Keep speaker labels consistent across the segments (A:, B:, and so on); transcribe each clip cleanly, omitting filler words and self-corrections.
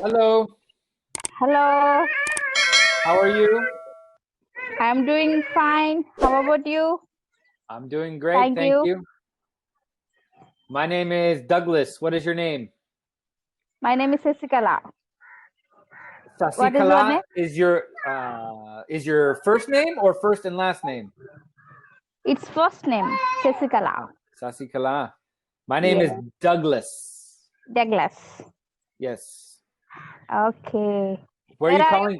A: Hello,
B: Hello,
A: how are you?
B: I'm doing fine. How about you?
A: I'm doing great,
B: Thank
A: thank
B: you.
A: you. My name is Douglas. What is your name?
B: My name is Sasikala. What is your
A: Sasikala
B: name?
A: is your first name or first and last name?
B: It's first name, Sasikala.
A: Sasikala. My name is
B: Yes,
A: Douglas.
B: Douglas.
A: Yes.
B: Okay.
A: Where are
B: Where
A: you
B: are you?
A: calling?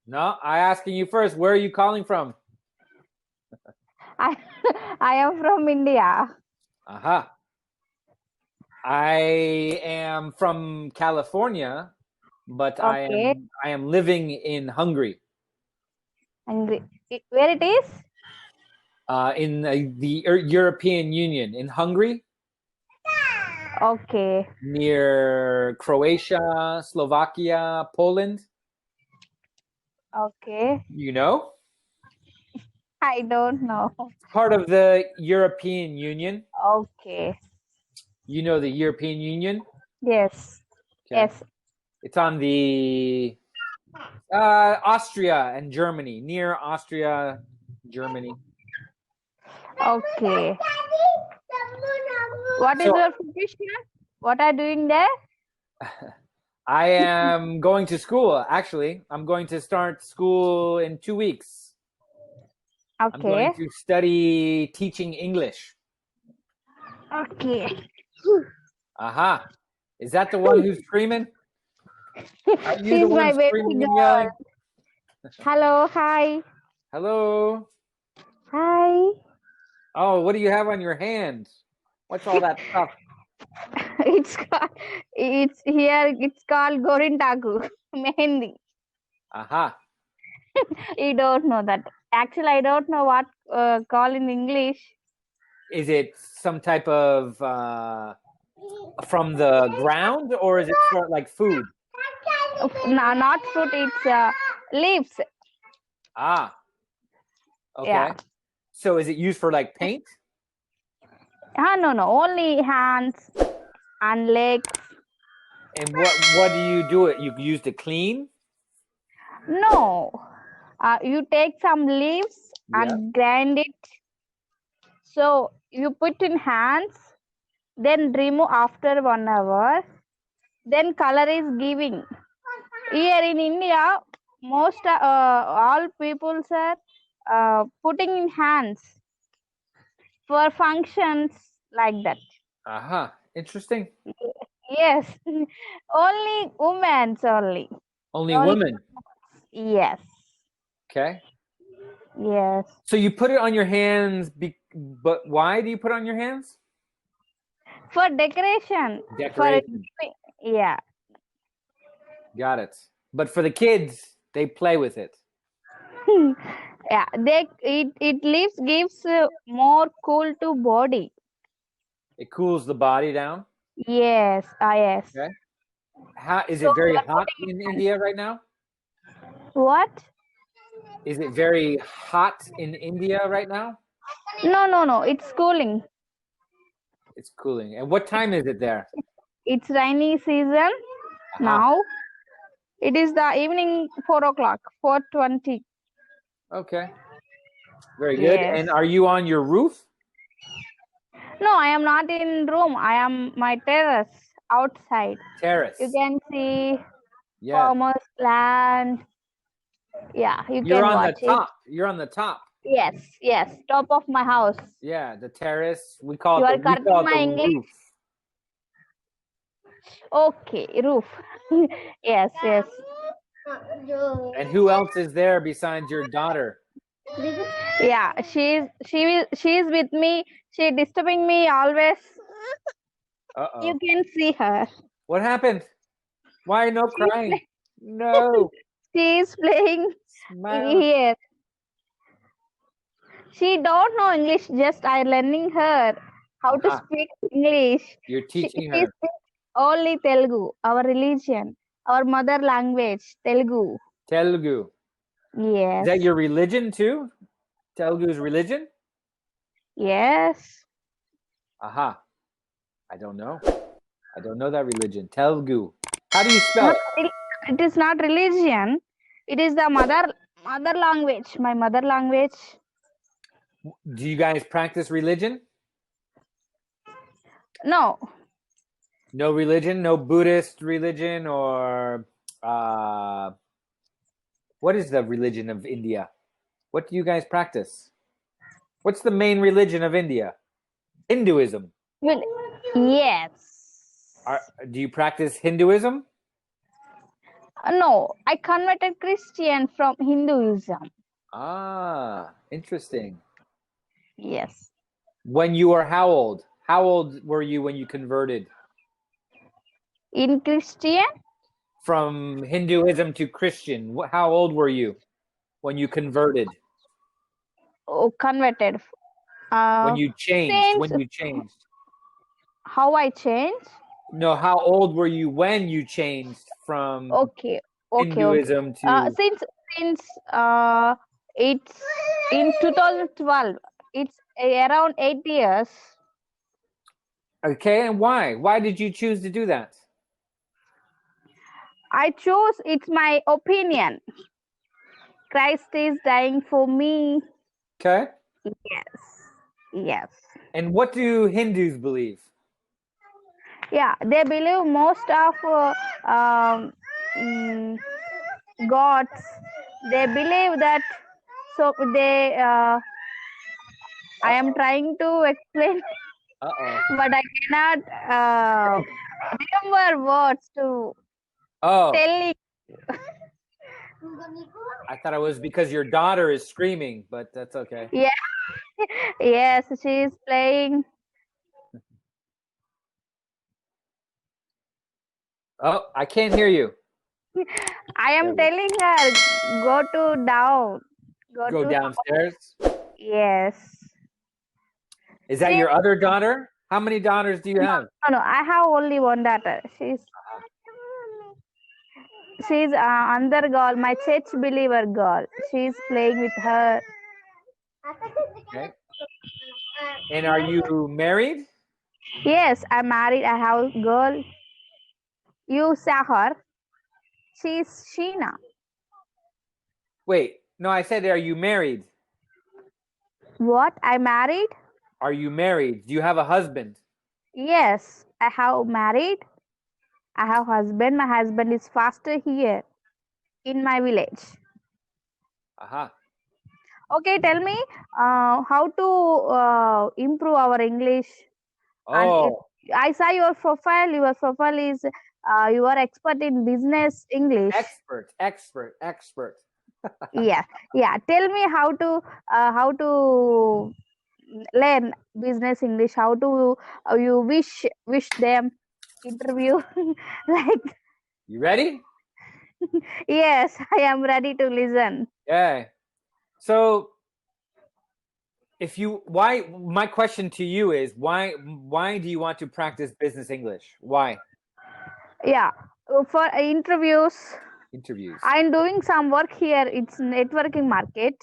A: No, I asking you first. Where are you calling from?
B: I, I am from India.
A: Aha. I am from California, but
B: Okay.
A: I am living in Hungary.
B: Where it is?
A: In the European Union, in Hungary,
B: Okay.
A: near Croatia, Slovakia, Poland.
B: Okay.
A: You know,
B: I don't know.
A: part of the European Union.
B: Okay.
A: You know the European Union.
B: Yes.
A: Okay,
B: Yes.
A: it's on the Austria and Germany, near Austria, Germany.
B: Okay. What is
A: So
B: your profession? What are you doing there?
A: I am going to school. Actually, I'm going to start school in 2 weeks. I'm going
B: Okay.
A: to study teaching English.
B: Okay.
A: Aha. Is that the one who's screaming? Are you the
B: She's
A: one
B: my baby
A: screaming and
B: girl.
A: yelling?
B: Hello, hi.
A: Hello?
B: Hi.
A: Oh, what do you have on your hand? What's all that stuff?
B: It's called, it's called Gorintaku. Mehendi.
A: Aha.
B: You don't know that. Actually, I don't know what call in English.
A: Is it some type of from the ground or is it sort of like food?
B: No, not fruit, it's leaves.
A: Ah,
B: Yeah.
A: okay. So is it used for like paint?
B: No, only hands and legs.
A: And what do you do it? You use to clean?
B: No. You take some leaves
A: Yeah.
B: and grind it. So you put in hands, then remove after 1 hour. Then color is giving. Here in India, most all people are putting in hands for functions like that.
A: Aha. Interesting.
B: Yes, only women's only.
A: Only
B: Only
A: women.
B: yes,
A: Okay.
B: yes.
A: So you put it on your hands, but why do you put it on your hands?
B: For decoration. For
A: Decoration.
B: yeah,
A: Got it. But for the kids, they play with it.
B: yeah. It leaves gives more cool to body.
A: It cools the body down.
B: Yes, yes.
A: Okay. How is
B: So
A: it very
B: you are
A: hot
B: putting
A: in
B: in
A: India right now?
B: what?
A: Is it very hot in India right now?
B: No. It's cooling.
A: It's cooling. And what time is it there?
B: It's rainy season
A: Aha.
B: now. It is the evening 4 o'clock, 4:20.
A: Okay. Very good.
B: Yes.
A: And are you on your roof?
B: No, I am not in room. I am my terrace outside.
A: Terrace.
B: You can see
A: Yes.
B: farmers land. Yeah, you
A: You're
B: can
A: on the
B: watch it.
A: top. You're on the top.
B: Yes. Top of my house.
A: Yeah, the terrace. We call
B: You
A: it
B: are
A: we
B: correcting
A: call it
B: my
A: the
B: English.
A: roof.
B: Okay, roof. Yes.
A: And who else is there besides your daughter?
B: Yeah, she's with me. She disturbing me always.
A: Uh-oh.
B: You can see her.
A: What happened? Why no
B: She's
A: crying? No.
B: she's playing
A: Smile.
B: here. She don't know English. Just I learning her how to
A: Aha.
B: speak English.
A: You're teaching
B: She
A: her.
B: speaks only Telugu, our religion, our mother language, Telugu.
A: Telugu.
B: Yes.
A: Is that your religion too? Telugu's religion?
B: Yes.
A: Aha. I don't know. I don't know that religion. Telugu. How do you spell it?
B: It is not religion. It is the mother language. My mother language.
A: Do you guys practice religion?
B: No.
A: No religion? No Buddhist religion or what is the religion of India? What do you guys practice? What's the main religion of India? Hinduism.
B: Well, yes.
A: Do you practice Hinduism?
B: No, I converted Christian from Hinduism.
A: Ah, interesting.
B: Yes.
A: When you were how old? How old were you when you converted?
B: In Christian?
A: From Hinduism to Christian. How old were you when you converted?
B: Oh, converted.
A: When you changed? When you changed?
B: How I changed?
A: No, how old were you when you changed from Hinduism to?
B: Since it's in 2012. It's around 8 years.
A: Okay, and why? Why did you choose to do that?
B: I chose. It's my opinion. Christ is dying for me.
A: Okay.
B: Yes. Yes.
A: And what do Hindus believe?
B: Yeah, they believe most of gods. They believe that. So they. I am trying to explain, but I cannot remember words to tell you.
A: I thought it was because your daughter is screaming, but that's okay.
B: Yeah. Yes, she is playing.
A: Oh, I can't hear you.
B: I am telling her, go down.
A: Go downstairs.
B: Yes.
A: Is that your other daughter? How many daughters do you have?
B: No, I have only one daughter. She's another girl, my church believer girl. She's playing with her.
A: Okay. And are you married?
B: Yes, I'm married. I have a girl. You saw her. She's Sheena.
A: Wait, no, I said, are you married?
B: What? I married?
A: Are you married? Do you have a husband?
B: Yes, I have married. I have husband. My husband is faster here in my village.
A: Aha.
B: Okay, tell me how to improve our English.
A: Oh.
B: I saw your profile. Your profile is you are expert in business English.
A: Expert.
B: Yeah. Tell me how to learn business English. How to you wish them interview like.
A: You ready?
B: Yes, I am ready to listen.
A: Yeah. So my question to you is why do you want to practice business English? Why?
B: Yeah, for interviews. I'm doing some work here. It's networking market.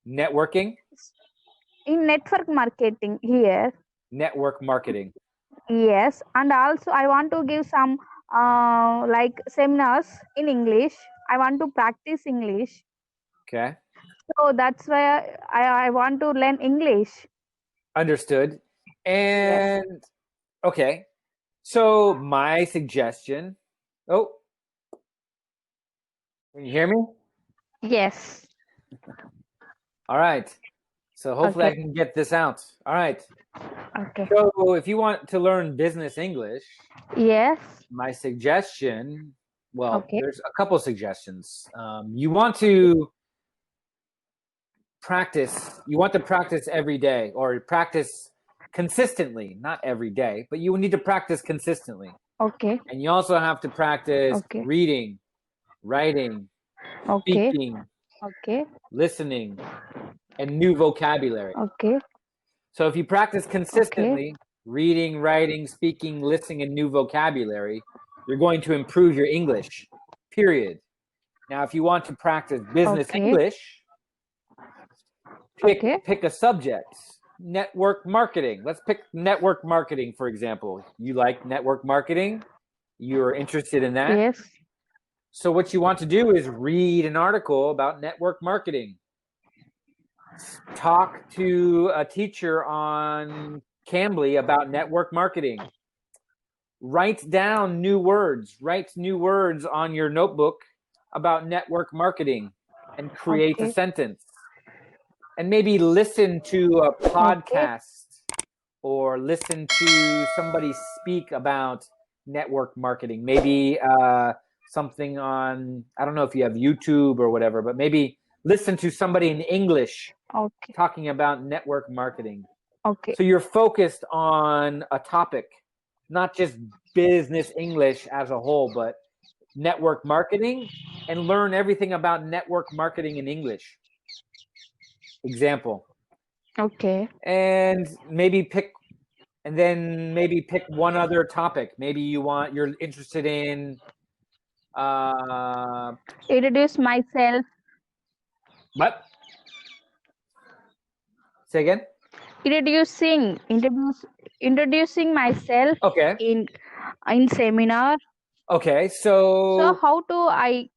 A: Networking?
B: In network marketing here.
A: Network marketing.
B: Yes, and also I want to give some like seminars in English. I want to practice English.
A: Okay.
B: So that's why I want to learn English.
A: Understood. And yes. Okay. So my suggestion. Oh, can you hear me?
B: Yes.
A: All right. So hopefully I can get this out. All right.
B: Okay.
A: So if you want to learn business English,
B: yes.
A: My suggestion, there's a couple suggestions. You want to practice. You want to practice every day, or practice consistently. Not every day, but you need to practice consistently.
B: Okay.
A: And you also have to practice reading, writing, speaking, listening, and new vocabulary.
B: Okay.
A: So if you practice consistently, reading, writing, speaking, listening, and new vocabulary, you're going to improve your English, period. Now, if you want to practice business English, pick a subject. Network marketing. Let's pick network marketing, for example. You like network marketing? You're interested in that?
B: Yes.
A: So what you want to do is read an article about network marketing. Talk to a teacher on Cambly about network marketing. Write down new words. Write new words on your notebook about network marketing and create a sentence. And maybe listen to a podcast or listen to somebody speak about network marketing. Maybe something on, I don't know if you have YouTube or whatever, but maybe listen to somebody in English talking about network marketing. So you're focused on a topic, not just business English as a whole, but network marketing, and learn everything about network marketing in English. Example. And maybe pick one other topic. Maybe you're interested in
B: Introduce myself.
A: What? Say again?
B: Introducing myself in seminar.
A: Okay, so
B: how do I?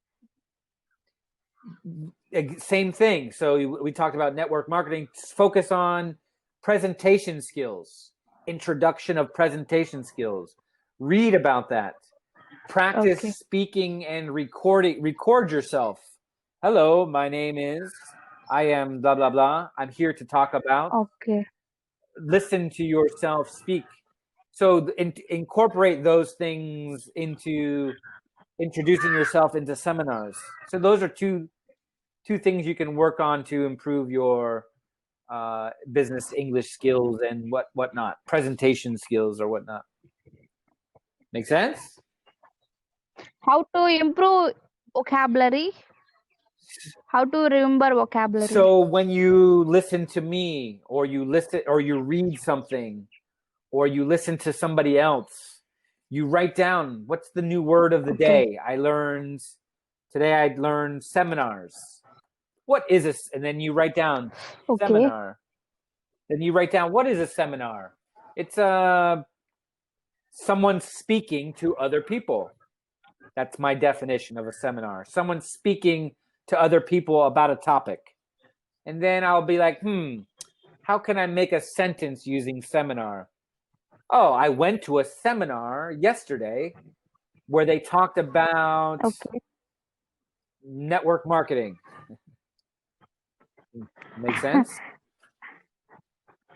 A: Same thing. So we talked about network marketing. Focus on presentation skills, introduction of presentation skills. Read about that. Practice speaking and recording. Record yourself. Hello, my name is. I am blah blah blah. I'm here to talk about. Listen to yourself speak. So incorporate those things into introducing yourself into seminars. So those are two things you can work on to improve your business English skills and whatnot, presentation skills or whatnot. Make sense?
B: How to improve vocabulary? How to remember vocabulary?
A: So when you listen to me, or you read something, or you listen to somebody else, you write down, what's the new word of the day? Today I learned seminars. What is this? And then you write down seminar. Then you write down, what is a seminar? It's someone speaking to other people. That's my definition of a seminar. Someone speaking to other people about a topic. And then I'll be like, how can I make a sentence using seminar? Oh, I went to a seminar yesterday where they talked about network marketing. Make sense?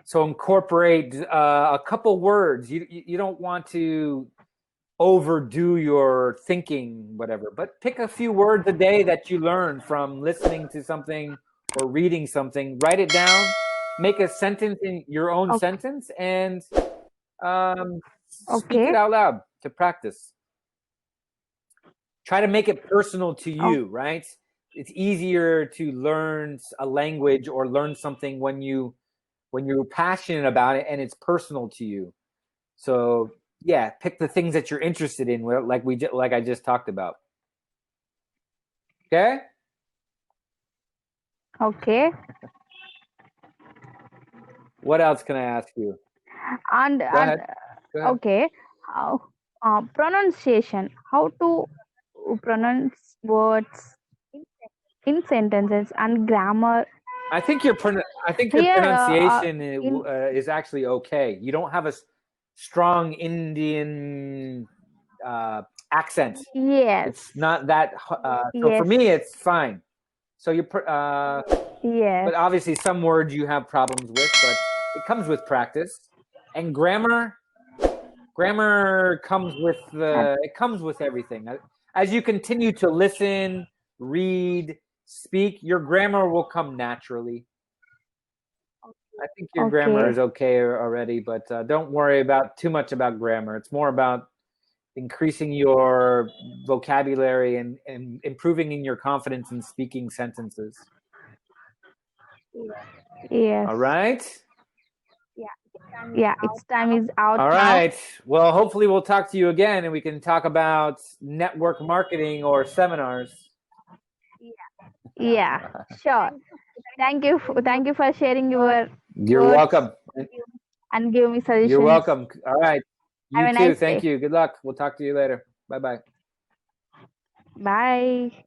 A: So incorporate a couple words. You don't want to overdo your thinking, whatever, but pick a few words a day that you learn from listening to something or reading something. Write it down, make a sentence in your own sentence, and speak it out loud to practice. Try to make it personal to you, right? It's easier to learn a language or learn something when you're passionate about it and it's personal to you. So yeah, pick the things that you're interested in, like I just talked about. Okay. What else can I ask you?
B: Go ahead. Pronunciation. How to pronounce words in sentences and grammar.
A: I think your pronunciation is actually okay. You don't have a strong Indian accent.
B: Yes.
A: It's not that. So for me, it's fine. So but obviously some words you have problems with, but it comes with practice. And grammar comes with everything. As you continue to listen, read, speak, your grammar will come naturally. I think your grammar is okay already, but don't worry too much about grammar. It's more about increasing your vocabulary and improving in your confidence in speaking sentences.
B: Yes.
A: All right.
B: Yeah, its time is out.
A: All right. Well, hopefully we'll talk to you again and we can talk about network marketing or seminars.
B: Yeah, sure. Thank you for sharing your
A: You're welcome.
B: And give me suggestions.
A: You're welcome. All right. You
B: Have a
A: too.
B: nice
A: Thank
B: day.
A: you. Good luck. We'll talk to you later. Bye-bye.
B: Bye.